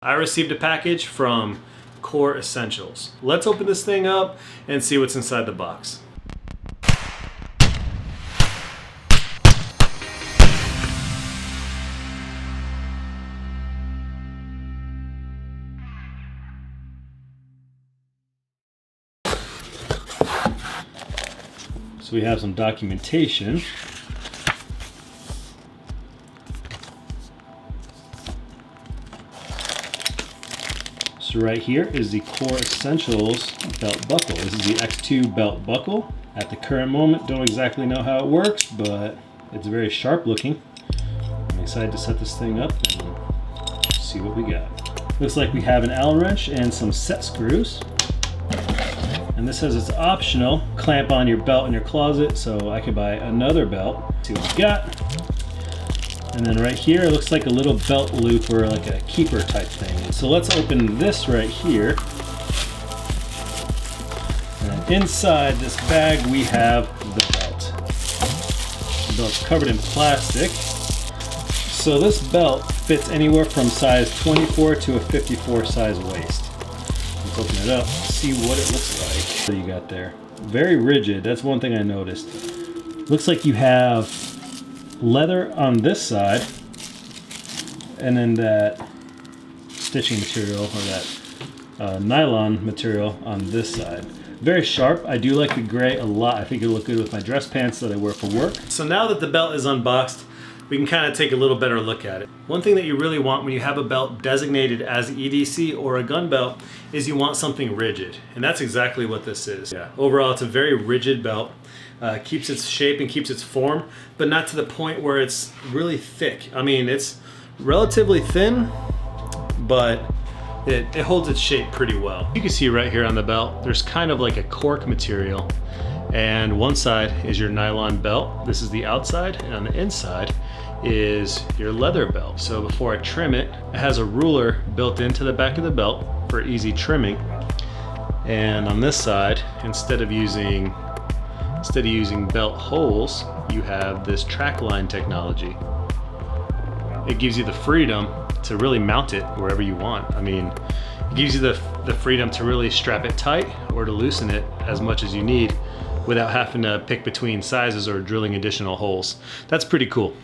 I received a package from KORE Essentials. Let's open this thing up and see what's inside the box. So we have some documentation. So right here is the KORE Essentials belt buckle. This is the X2 belt buckle. At the current moment, don't exactly know how it works, but it's very sharp looking. I'm excited to set this thing up and see what we got. Looks like we have an Allen wrench and some set screws. And this says it's optional. Clamp on your belt in your closet, so I could buy another belt. See what we got. And then right here, it looks like a little belt loop or like a keeper type thing. So let's open this right here. And inside this bag, we have the belt. The belt's covered in plastic. So this belt fits anywhere from size 24 to a 54 size waist. Let's open it up, see what it looks like. What do you got there? Very rigid, that's one thing I noticed. Looks like you have leather on this side, and then that stitching material or that nylon material on this side. Very sharp. I do like the gray a lot. I think it'll look good with my dress pants that I wear for work. So now that the belt is unboxed, we can kind of take a little better look at it. One thing that you really want when you have a belt designated as EDC or a gun belt is you want something rigid. And that's exactly what this is. Yeah. Overall, it's a very rigid belt. Keeps its shape and keeps its form, but not to the point where it's really thick. I mean, it's relatively thin, but it holds its shape pretty well. You can see right here on the belt, there's kind of like a cork material. And one side is your nylon belt. This is the outside, and on the inside is your leather belt. So before I trim it, it has a ruler built into the back of the belt for easy trimming. And on this side, instead of using belt holes, you have this track line technology. It gives you the freedom to really mount it wherever you want. I mean, it gives you the freedom to really strap it tight or to loosen it as much as you need without having to pick between sizes or drilling additional holes. That's pretty cool.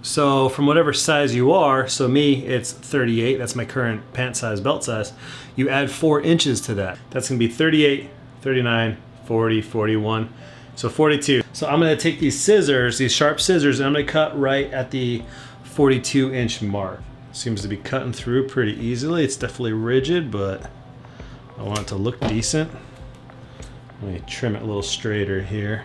So from whatever size you are, so me, it's 38, that's my current pant size, belt size, you add 4 inches to that. That's gonna be 38, 39, 40, 41, so 42. So I'm gonna take these scissors, these sharp scissors, and I'm gonna cut right at the 42-inch mark. Seems to be cutting through pretty easily. It's definitely rigid, but I want it to look decent. Let me trim it a little straighter here.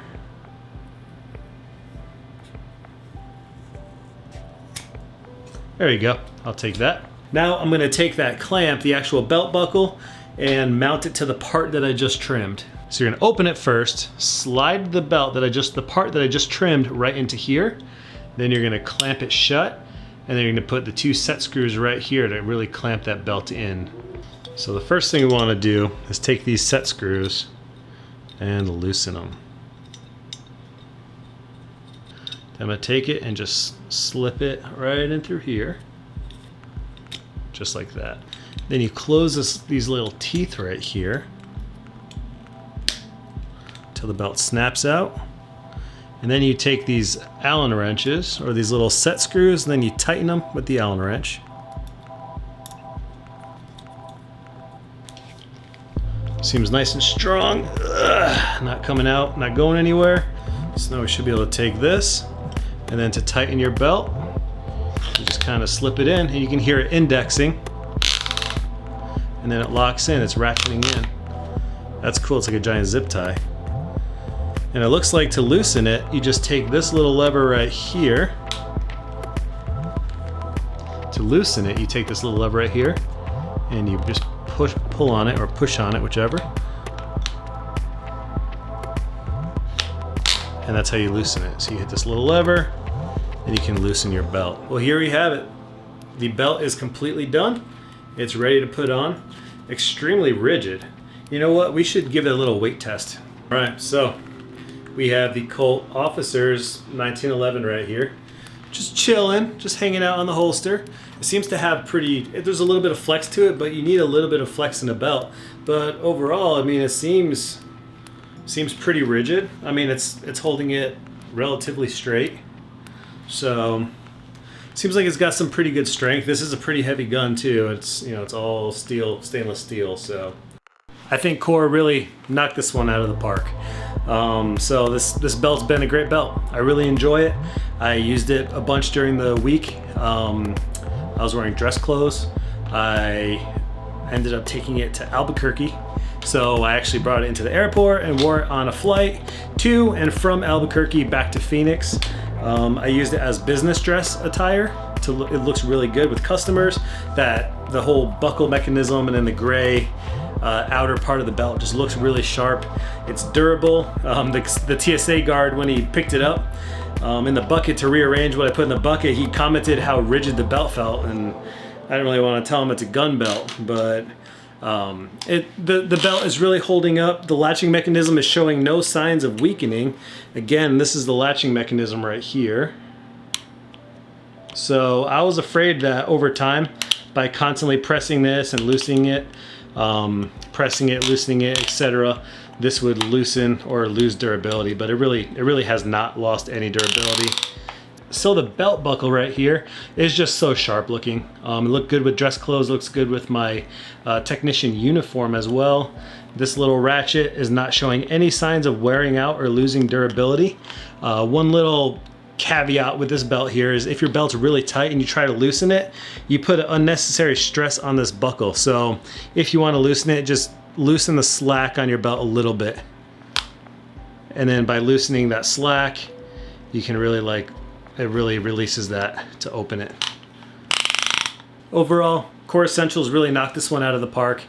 There you go, I'll take that. Now I'm gonna take that clamp, the actual belt buckle, and mount it to the part that I just trimmed. So you're gonna open it first, slide the belt the part that I just trimmed right into here. Then you're gonna clamp it shut, and then you're gonna put the 2 set screws right here to really clamp that belt in. So the first thing we wanna do is take these set screws and loosen them. I'm gonna take it and just slip it right in through here, just like that. Then you close these little teeth right here till the belt snaps out. And then you take these Allen wrenches, or these little set screws, and then you tighten them with the Allen wrench. Seems nice and strong. Ugh, not coming out, not going anywhere. So now we should be able to take this, and then to tighten your belt, you just kind of slip it in, and you can hear it indexing. And then it locks in, it's ratcheting in. That's cool, it's like a giant zip tie. And it looks like to loosen it, you just take this little lever right here. To loosen it, you take this little lever right here, and you just pull on it, or push on it, whichever. And that's how you loosen it. So you hit this little lever, and you can loosen your belt. Well, here we have it. The belt is completely done. It's ready to put on. Extremely rigid. You know what? We should give it a little weight test. All right, so we have the Colt Officers 1911 right here. just chilling, just hanging out on the holster. It seems to have there's a little bit of flex to it, but you need a little bit of flex in a belt. But overall, I mean, it seems pretty rigid. I mean, it's holding it relatively straight. So seems like it's got some pretty good strength. This is a pretty heavy gun too. It's, you know, it's all steel, stainless steel. So I think KORE really knocked this one out of the park. So this belt's been a great belt. I really enjoy it. I used it a bunch during the week. I was wearing dress clothes. I ended up taking it to Albuquerque. So I actually brought it into the airport and wore it on a flight to and from Albuquerque back to Phoenix. I used it as business dress attire. It looks really good with customers. The whole buckle mechanism and then the gray outer part of the belt just looks really sharp. It's durable. The TSA guard, when he picked it up in the bucket to rearrange what I put in the bucket, he commented how rigid the belt felt, and I didn't really want to tell him it's a gun belt, but the belt is really holding up. The latching mechanism is showing no signs of weakening. Again, this is the latching mechanism right here. So I was afraid that over time, by constantly pressing this and loosening it, pressing it, loosening it, etc., this would loosen or lose durability, but it really has not lost any durability. So the belt buckle right here is just so sharp looking. It looked good with dress clothes, looks good with my technician uniform as well. This little ratchet is not showing any signs of wearing out or losing durability. One little caveat with this belt here is if your belt's really tight and you try to loosen it, you put unnecessary stress on this buckle. So if you want to loosen it, just loosen the slack on your belt a little bit. And then by loosening that slack, you can really it really releases that to open it. Overall, KORE Essentials really knocked this one out of the park.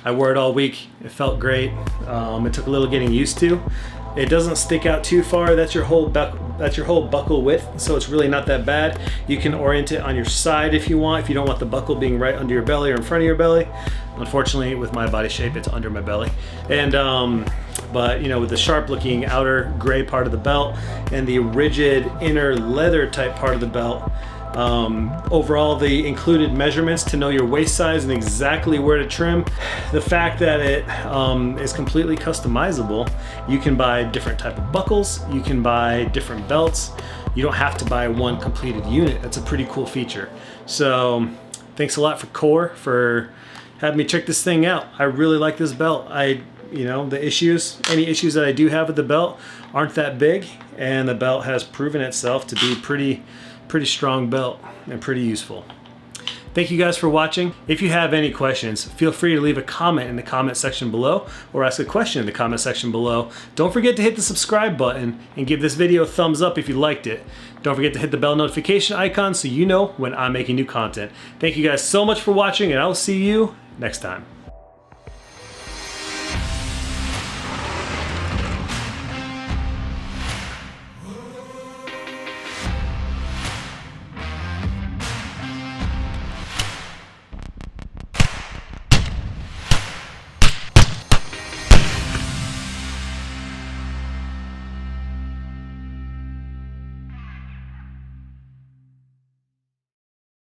I wore it all week. It felt great. It took a little getting used to. It doesn't stick out too far. That's your whole buckle width, so it's really not that bad. You can orient it on your side if you want, if you don't want the buckle being right under your belly or in front of your belly. Unfortunately, with my body shape, it's under my belly. And but you know, with the sharp looking outer gray part of the belt and the rigid inner leather type part of the belt, overall the included measurements to know your waist size and exactly where to trim, the fact that it is completely customizable. You can buy different type of buckles, you can buy different belts, you don't have to buy one completed unit. That's a pretty cool feature. So thanks a lot for KORE for having me check this thing out. I really like this belt. You know, any issues that I do have with the belt aren't that big, and the belt has proven itself to be pretty strong belt and pretty useful. Thank you guys for watching. If you have any questions, feel free to leave a comment in the comment section below or ask a question in the comment section below. Don't forget to hit the subscribe button and give this video a thumbs up if you liked it. Don't forget to hit the bell notification icon so you know when I'm making new content. Thank you guys so much for watching, and I'll see you next time.